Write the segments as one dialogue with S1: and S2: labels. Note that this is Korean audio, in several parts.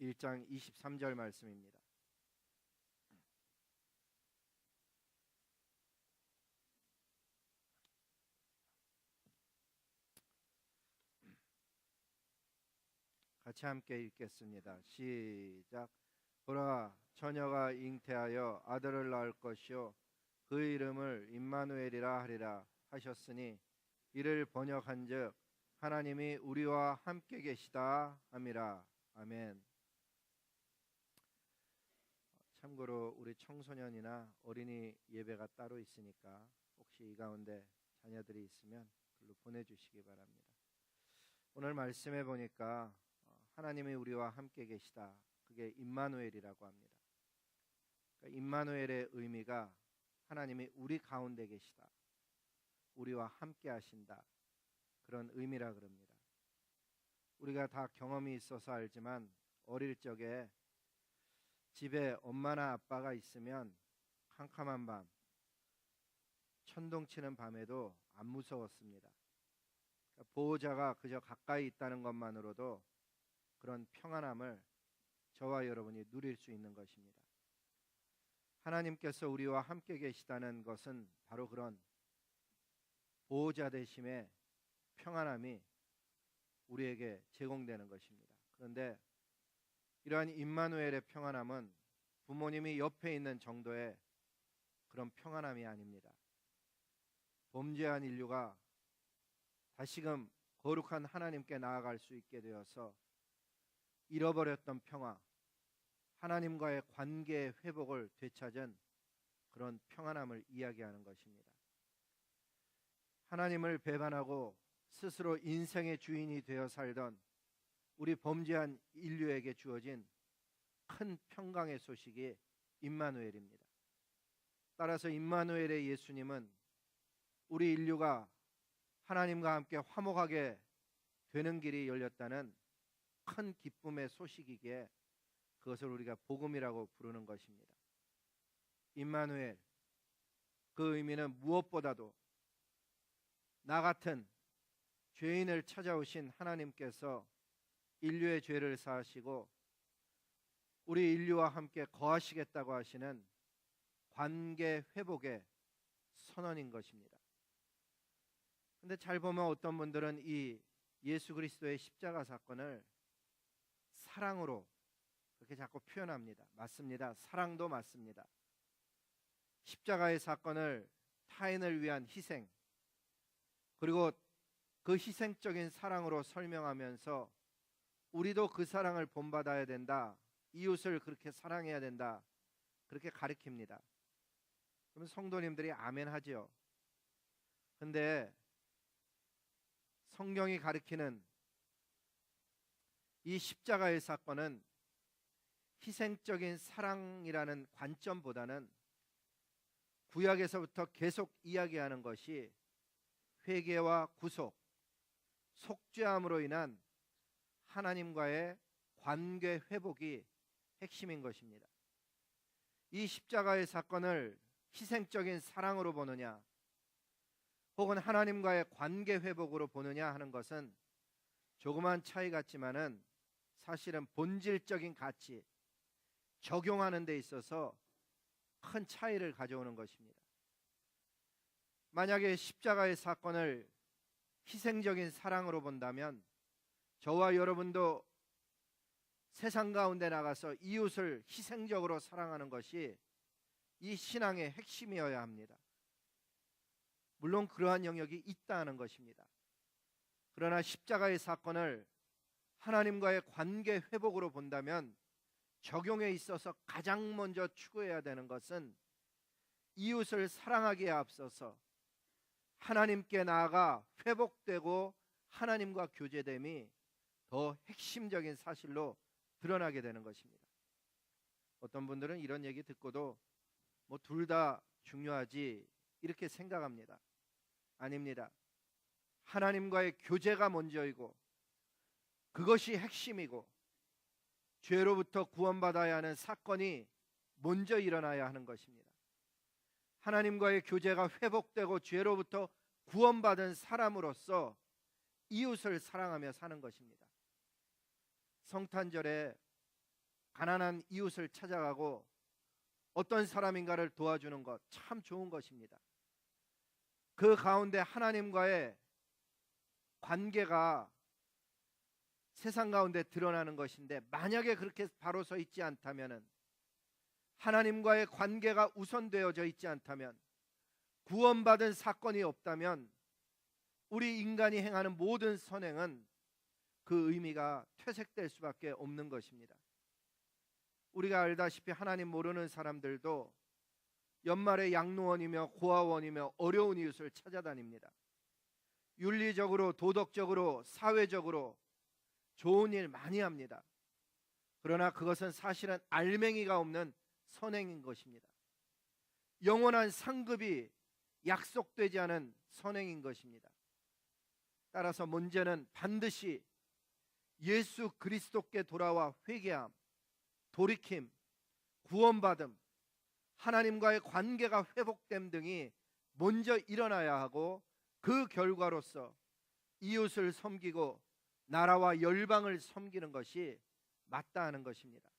S1: 1장 23절 말씀입니다. 같이 함께 읽겠습니다. 시작. 보라, 처녀가 잉태하여 아들을 낳을 것이요 그 이름을 임마누엘이라 하리라 하셨으니 이를 번역한즉 하나님이 우리와 함께 계시다 함이라. 아멘. 참고로 우리 청소년이나 어린이 예배가 따로 있으니까 혹시 이 가운데 자녀들이 있으면 글로 보내주시기 바랍니다. 오늘 말씀해 보니까 하나님이 우리와 함께 계시다, 그게 임마누엘이라고 합니다. 그러니까 임마누엘의 의미가 하나님이 우리 가운데 계시다, 우리와 함께 하신다, 그런 의미라 그럽니다. 우리가 다 경험이 있어서 알지만 어릴 적에 집에 엄마나 아빠가 있으면 캄캄한 밤, 천둥치는 밤에도 안 무서웠습니다. 그러니까 보호자가 그저 가까이 있다는 것만으로도 그런 평안함을 저와 여러분이 누릴 수 있는 것입니다. 하나님께서 우리와 함께 계시다는 것은 바로 그런 보호자 되심의 평안함이 우리에게 제공되는 것입니다. 그런데 이러한 임마누엘의 평안함은 부모님이 옆에 있는 정도의 그런 평안함이 아닙니다. 범죄한 인류가 다시금 거룩한 하나님께 나아갈 수 있게 되어서 잃어버렸던 평화, 하나님과의 관계의 회복을 되찾은 그런 평안함을 이야기하는 것입니다. 하나님을 배반하고 스스로 인생의 주인이 되어 살던 우리 범죄한 인류에게 주어진 큰 평강의 소식이 임마누엘입니다. 따라서 임마누엘의 예수님은 우리 인류가 하나님과 함께 화목하게 되는 길이 열렸다는 큰 기쁨의 소식이기에 그것을 우리가 복음이라고 부르는 것입니다. 임마누엘, 그 의미는 무엇보다도 나 같은 죄인을 찾아오신 하나님께서 인류의 죄를 사하시고 우리 인류와 함께 거하시겠다고 하시는 관계 회복의 선언인 것입니다. 근데 잘 보면 어떤 분들은 이 예수 그리스도의 십자가 사건을 사랑으로 그렇게 자꾸 표현합니다. 맞습니다. 사랑도 맞습니다. 십자가의 사건을 타인을 위한 희생, 그리고 그 희생적인 사랑으로 설명하면서 우리도 그 사랑을 본받아야 된다, 이웃을 그렇게 사랑해야 된다, 그렇게 가르칩니다. 그러면 성도님들이 아멘 하죠. 근데 성경이 가르치는 이 십자가의 사건은 희생적인 사랑이라는 관점보다는 구약에서부터 계속 이야기하는 것이 회개와 구속, 속죄함으로 인한 하나님과의 관계 회복이 핵심인 것입니다. 이 십자가의 사건을 희생적인 사랑으로 보느냐 혹은 하나님과의 관계 회복으로 보느냐 하는 것은 조그만 차이 같지만은 사실은 본질적인 가치, 적용하는 데 있어서 큰 차이를 가져오는 것입니다. 만약에 십자가의 사건을 희생적인 사랑으로 본다면 저와 여러분도 세상 가운데 나가서 이웃을 희생적으로 사랑하는 것이 이 신앙의 핵심이어야 합니다. 물론 그러한 영역이 있다는 것입니다. 그러나 십자가의 사건을 하나님과의 관계 회복으로 본다면 적용에 있어서 가장 먼저 추구해야 되는 것은 이웃을 사랑하기에 앞서서 하나님께 나아가 회복되고 하나님과 교제됨이 더 핵심적인 사실로 드러나게 되는 것입니다. 어떤 분들은 이런 얘기 듣고도 뭐 둘 다 중요하지 이렇게 생각합니다. 아닙니다. 하나님과의 교제가 먼저이고 그것이 핵심이고 죄로부터 구원받아야 하는 사건이 먼저 일어나야 하는 것입니다. 하나님과의 교제가 회복되고 죄로부터 구원받은 사람으로서 이웃을 사랑하며 사는 것입니다. 성탄절에 가난한 이웃을 찾아가고 어떤 사람인가를 도와주는 것 참 좋은 것입니다. 그 가운데 하나님과의 관계가 세상 가운데 드러나는 것인데, 만약에 그렇게 바로 서 있지 않다면, 하나님과의 관계가 우선되어져 있지 않다면, 구원받은 사건이 없다면 우리 인간이 행하는 모든 선행은 그 의미가 퇴색될 수밖에 없는 것입니다. 우리가 알다시피 하나님 모르는 사람들도 연말에 양로원이며 고아원이며 어려운 이웃을 찾아다닙니다. 윤리적으로, 도덕적으로, 사회적으로 좋은 일 많이 합니다. 그러나 그것은 사실은 알맹이가 없는 선행인 것입니다. 영원한 상급이 약속되지 않은 선행인 것입니다. 따라서 문제는 반드시 예수 그리스도께 돌아와 회개함, 돌이킴, 구원받음, 하나님과의 관계가 회복됨 등이 먼저 일어나야 하고, 그 결과로서 이웃을 섬기고 나라와 열방을 섬기는 것이 마땅한 것입니다.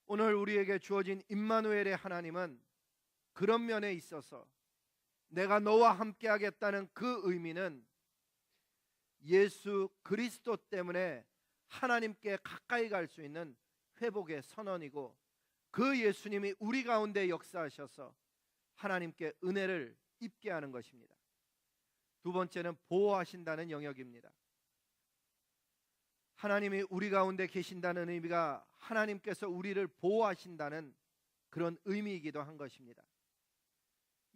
S1: 오늘 우리에게 주어진 임마누엘의 하나님은 그런 면에 있어서 내가 너와 함께 하겠다는 그 의미는 예수 그리스도 때문에 하나님께 가까이 갈 수 있는 회복의 선언이고, 그 예수님이 우리 가운데 역사하셔서 하나님께 은혜를 입게 하는 것입니다. 두 번째는 보호하신다는 영역입니다. 하나님이 우리 가운데 계신다는 의미가 하나님께서 우리를 보호하신다는 그런 의미이기도 한 것입니다.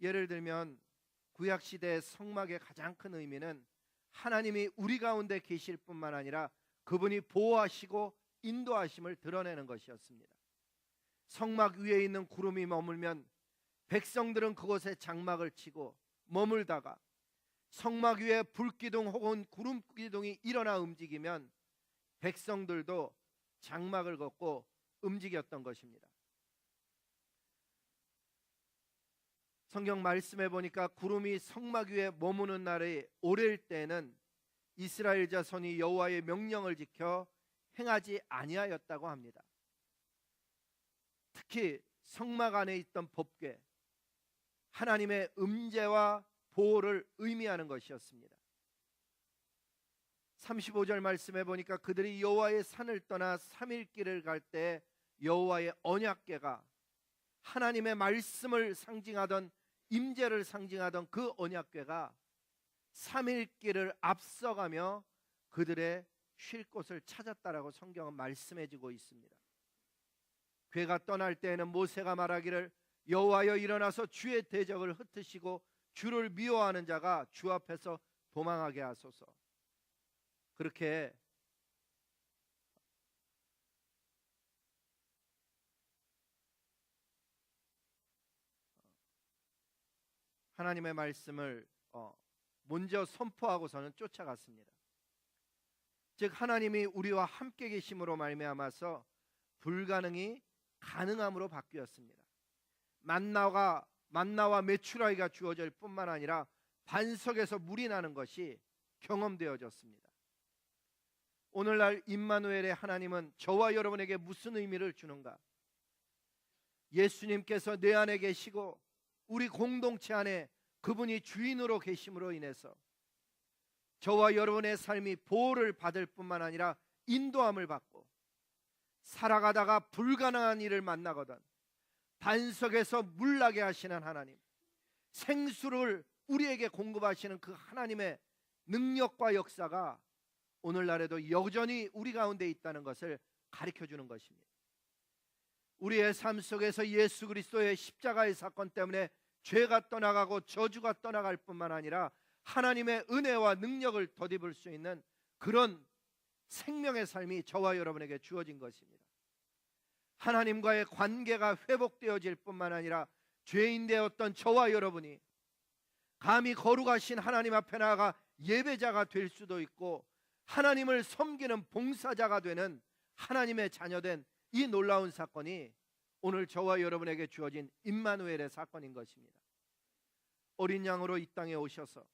S1: 예를 들면 구약시대의 성막의 가장 큰 의미는 하나님이 우리 가운데 계실 뿐만 아니라 그분이 보호하시고 인도하심을 드러내는 것이었습니다. 성막 위에 있는 구름이 머물면 백성들은 그곳에 장막을 치고 머물다가, 성막 위에 불기둥 혹은 구름기둥이 일어나 움직이면 백성들도 장막을 걷고 움직였던 것입니다. 성경 말씀해 보니까 구름이 성막 위에 머무는 날이 오래일 때는 이스라엘 자손이 여호와의 명령을 지켜 행하지 아니하였다고 합니다. 특히 성막 안에 있던 법궤, 하나님의 음재와 보호를 의미하는 것이었습니다. 35절 말씀해 보니까 그들이 여호와의 산을 떠나 3일 길을 갈 때 여호와의 언약궤가, 하나님의 말씀을 상징하던, 임재를 상징하던 그 언약궤가 3일 길을 앞서가며 그들의 쉴 곳을 찾았다라고 성경은 말씀해 주고 있습니다. 궤가 떠날 때에는 모세가 말하기를 여호와여 일어나서 주의 대적을 흩으시고 주를 미워하는 자가 주 앞에서 도망하게 하소서. 그렇게 하나님의 말씀을 먼저 선포하고서는 쫓아갔습니다. 즉 하나님이 우리와 함께 계심으로 말미암아서 불가능이 가능함으로 바뀌었습니다. 만나와 메추라기가 주어질 뿐만 아니라 반석에서 물이 나는 것이 경험되어졌습니다. 오늘날 임마누엘의 하나님은 저와 여러분에게 무슨 의미를 주는가? 예수님께서 내 안에 계시고 우리 공동체 안에 그분이 주인으로 계심으로 인해서 저와 여러분의 삶이 보호를 받을 뿐만 아니라 인도함을 받고, 살아가다가 불가능한 일을 만나거든 반석에서 물나게 하시는 하나님, 생수를 우리에게 공급하시는 그 하나님의 능력과 역사가 오늘날에도 여전히 우리 가운데 있다는 것을 가르쳐주는 것입니다. 우리의 삶 속에서 예수 그리스도의 십자가의 사건 때문에 죄가 떠나가고 저주가 떠나갈 뿐만 아니라 하나님의 은혜와 능력을 덧입을 수 있는 그런 생명의 삶이 저와 여러분에게 주어진 것입니다. 하나님과의 관계가 회복되어질 뿐만 아니라 죄인 되었던 저와 여러분이 감히 거룩하신 하나님 앞에 나아가 예배자가 될 수도 있고, 하나님을 섬기는 봉사자가 되는 하나님의 자녀된 이 놀라운 사건이 오늘 저와 여러분에게 주어진 임마누엘의 사건인 것입니다. 어린 양으로 이 땅에 오셔서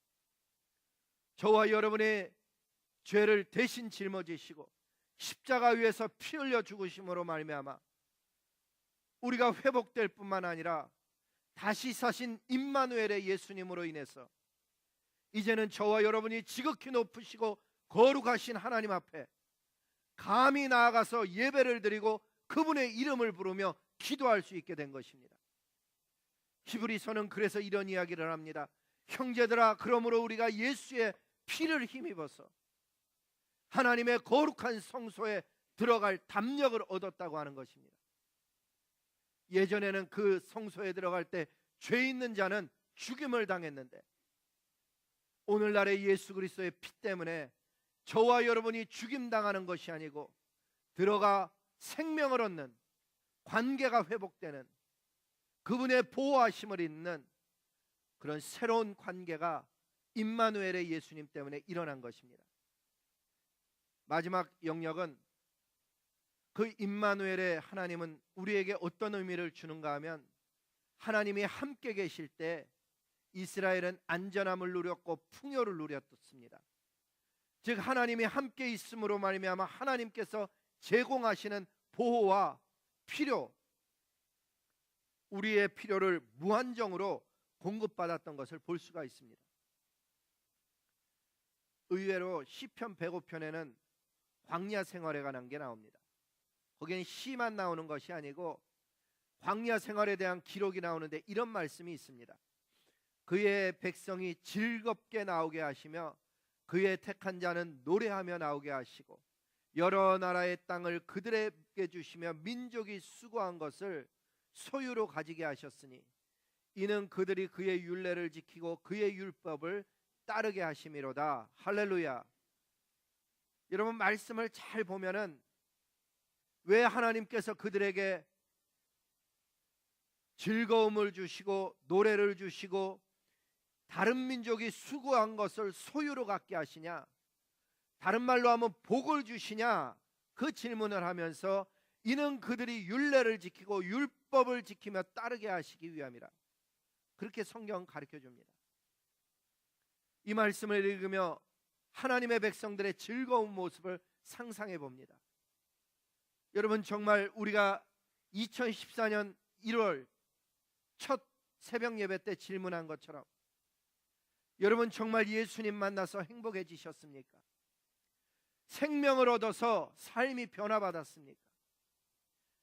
S1: 저와 여러분의 죄를 대신 짊어지시고 십자가 위에서 피 흘려 죽으심으로 말미암아 우리가 회복될 뿐만 아니라 다시 사신 임마누엘의 예수님으로 인해서 이제는 저와 여러분이 지극히 높으시고 거룩하신 하나님 앞에 감히 나아가서 예배를 드리고 그분의 이름을 부르며 기도할 수 있게 된 것입니다. 히브리서는 그래서 이런 이야기를 합니다. 형제들아, 그러므로 우리가 예수의 피를 힘입어서 하나님의 거룩한 성소에 들어갈 담력을 얻었다고 하는 것입니다. 예전에는 그 성소에 들어갈 때 죄 있는 자는 죽임을 당했는데 오늘날의 예수 그리스도의 피 때문에 저와 여러분이 죽임당하는 것이 아니고 들어가 생명을 얻는, 관계가 회복되는, 그분의 보호하심을 있는 그런 새로운 관계가 임마누엘의 예수님 때문에 일어난 것입니다. 마지막 영역은 그 임마누엘의 하나님은 우리에게 어떤 의미를 주는가 하면, 하나님이 함께 계실 때 이스라엘은 안전함을 누렸고 풍요를 누렸습니다. 즉 하나님이 함께 있음으로 말미암아 하나님께서 제공하시는 보호와 필요, 우리의 필요를 무한정으로 공급받았던 것을 볼 수가 있습니다. 의외로 시편 105편에는 광야 생활에 관한 게 나옵니다. 거기는 시만 나오는 것이 아니고 광야 생활에 대한 기록이 나오는데 이런 말씀이 있습니다. 그의 백성이 즐겁게 나오게 하시며 그의 택한 자는 노래하며 나오게 하시고 여러 나라의 땅을 그들에게 주시며 민족이 수고한 것을 소유로 가지게 하셨으니 이는 그들이 그의 율례를 지키고 그의 율법을 따르게 하심이로다. 할렐루야. 여러분, 말씀을 잘 보면은 왜 하나님께서 그들에게 즐거움을 주시고 노래를 주시고 다른 민족이 수고한 것을 소유로 갖게 하시냐, 다른 말로 하면 복을 주시냐, 그 질문을 하면서 이는 그들이 율례를 지키고 율법을 지키며 따르게 하시기 위함이라, 그렇게 성경은 가르쳐 줍니다. 이 말씀을 읽으며 하나님의 백성들의 즐거운 모습을 상상해 봅니다. 여러분, 정말 우리가 2014년 1월 첫 새벽 예배 때 질문한 것처럼 여러분 정말 예수님 만나서 행복해지셨습니까? 생명을 얻어서 삶이 변화받았습니까?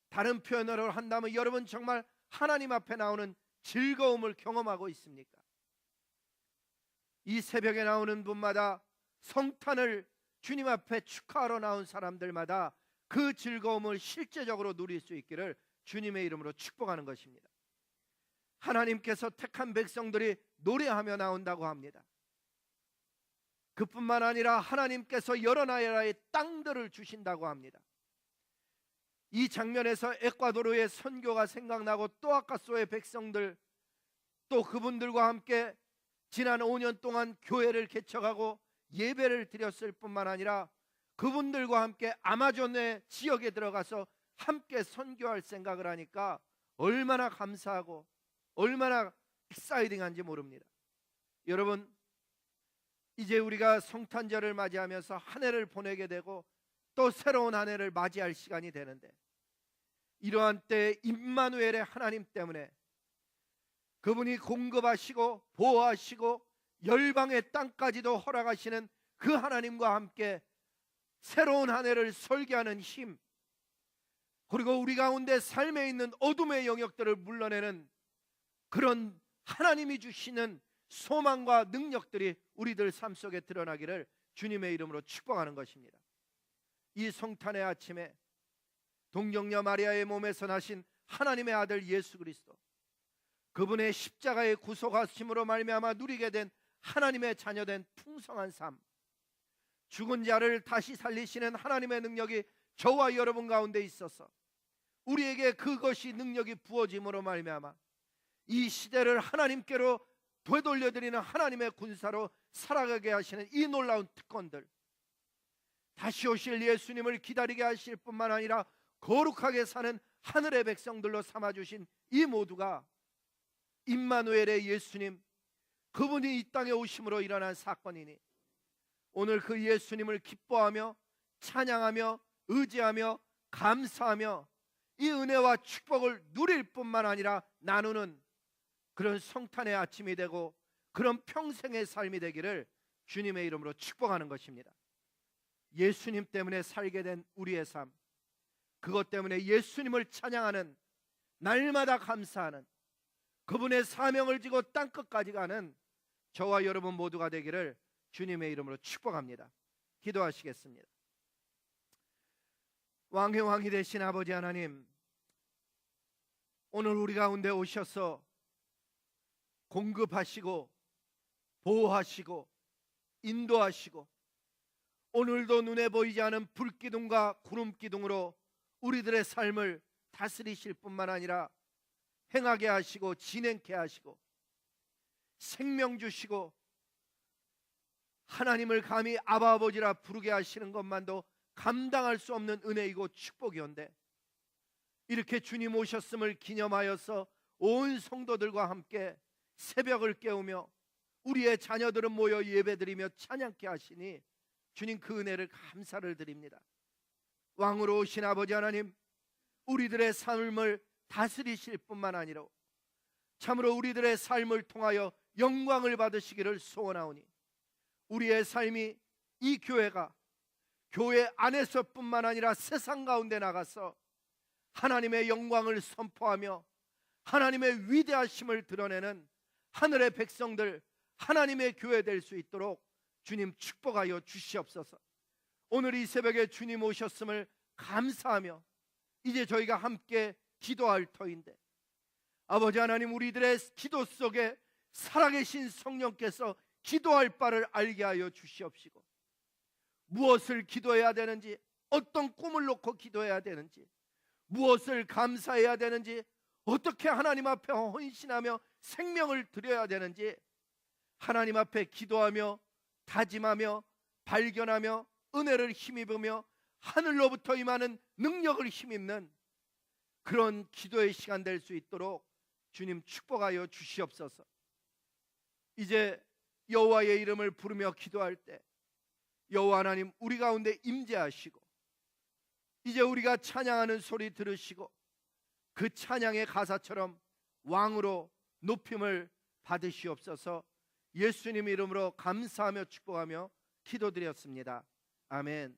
S1: 다른 표현으로 한다면 여러분 정말 하나님 앞에 나오는 즐거움을 경험하고 있습니까? 이 새벽에 나오는 분마다, 성탄을 주님 앞에 축하하러 나온 사람들마다 그 즐거움을 실제적으로 누릴 수 있기를 주님의 이름으로 축복하는 것입니다. 하나님께서 택한 백성들이 노래하며 나온다고 합니다. 그뿐만 아니라 하나님께서 여러 나라의 땅들을 주신다고 합니다. 이 장면에서 에콰도르의 선교가 생각나고 또 아카소의 백성들, 또 그분들과 함께 지난 5년 동안 교회를 개척하고 예배를 드렸을 뿐만 아니라 그분들과 함께 아마존의 지역에 들어가서 함께 선교할 생각을 하니까 얼마나 감사하고 얼마나 익사이딩한지 모릅니다. 여러분, 이제 우리가 성탄절을 맞이하면서 한 해를 보내게 되고 또 새로운 한 해를 맞이할 시간이 되는데, 이러한 때에 임마누엘의 하나님 때문에 그분이 공급하시고 보호하시고 열방의 땅까지도 허락하시는 그 하나님과 함께 새로운 한 해를 설계하는 힘, 그리고 우리 가운데 삶에 있는 어둠의 영역들을 물러내는 그런 하나님이 주시는 소망과 능력들이 우리들 삶 속에 드러나기를 주님의 이름으로 축복하는 것입니다. 이 성탄의 아침에 동정녀 마리아의 몸에서 나신 하나님의 아들 예수 그리스도, 그분의 십자가의 구속하심으로 말미암아 누리게 된 하나님의 자녀된 풍성한 삶, 죽은 자를 다시 살리시는 하나님의 능력이 저와 여러분 가운데 있어서 우리에게 그것이 능력이 부어짐으로 말미암아 이 시대를 하나님께로 되돌려드리는 하나님의 군사로 살아가게 하시는 이 놀라운 특권들, 다시 오실 예수님을 기다리게 하실 뿐만 아니라 거룩하게 사는 하늘의 백성들로 삼아주신 이 모두가 임마누엘의 예수님, 그분이 이 땅에 오심으로 일어난 사건이니 오늘 그 예수님을 기뻐하며 찬양하며 의지하며 감사하며 이 은혜와 축복을 누릴 뿐만 아니라 나누는 그런 성탄의 아침이 되고 그런 평생의 삶이 되기를 주님의 이름으로 축복하는 것입니다. 예수님 때문에 살게 된 우리의 삶, 그것 때문에 예수님을 찬양하는, 날마다 감사하는, 그분의 사명을 지고 땅끝까지 가는 저와 여러분 모두가 되기를 주님의 이름으로 축복합니다. 기도하시겠습니다. 왕의 왕이 되신 아버지 하나님, 오늘 우리 가운데 오셔서 공급하시고 보호하시고 인도하시고 오늘도 눈에 보이지 않은 불기둥과 구름기둥으로 우리들의 삶을 다스리실 뿐만 아니라 행하게 하시고 진행케 하시고 생명 주시고 하나님을 감히 아바 아버지라 부르게 하시는 것만도 감당할 수 없는 은혜이고 축복이온데, 이렇게 주님 오셨음을 기념하여서 온 성도들과 함께 새벽을 깨우며 우리의 자녀들은 모여 예배드리며 찬양케 하시니 주님 그 은혜를 감사를 드립니다. 왕으로 오신 아버지 하나님, 우리들의 삶을 다스리실 뿐만 아니라 참으로 우리들의 삶을 통하여 영광을 받으시기를 소원하오니, 우리의 삶이 이 교회가 교회 안에서뿐만 아니라 세상 가운데 나가서 하나님의 영광을 선포하며 하나님의 위대하심을 드러내는 하늘의 백성들, 하나님의 교회 될 수 있도록 주님 축복하여 주시옵소서. 오늘 이 새벽에 주님 오셨음을 감사하며 이제 저희가 함께 기도할 터인데, 아버지 하나님, 우리들의 기도 속에 살아계신 성령께서 기도할 바를 알게 하여 주시옵시고, 무엇을 기도해야 되는지, 어떤 꿈을 놓고 기도해야 되는지, 무엇을 감사해야 되는지, 어떻게 하나님 앞에 헌신하며 생명을 드려야 되는지 하나님 앞에 기도하며 다짐하며 발견하며 은혜를 힘입으며 하늘로부터 임하는 능력을 힘입는 그런 기도의 시간 될 수 있도록 주님 축복하여 주시옵소서. 이제 여호와의 이름을 부르며 기도할 때 여호와 하나님 우리 가운데 임재하시고, 이제 우리가 찬양하는 소리 들으시고 그 찬양의 가사처럼 왕으로 높임을 받으시옵소서. 예수님 이름으로 감사하며 축복하며 기도드렸습니다. 아멘.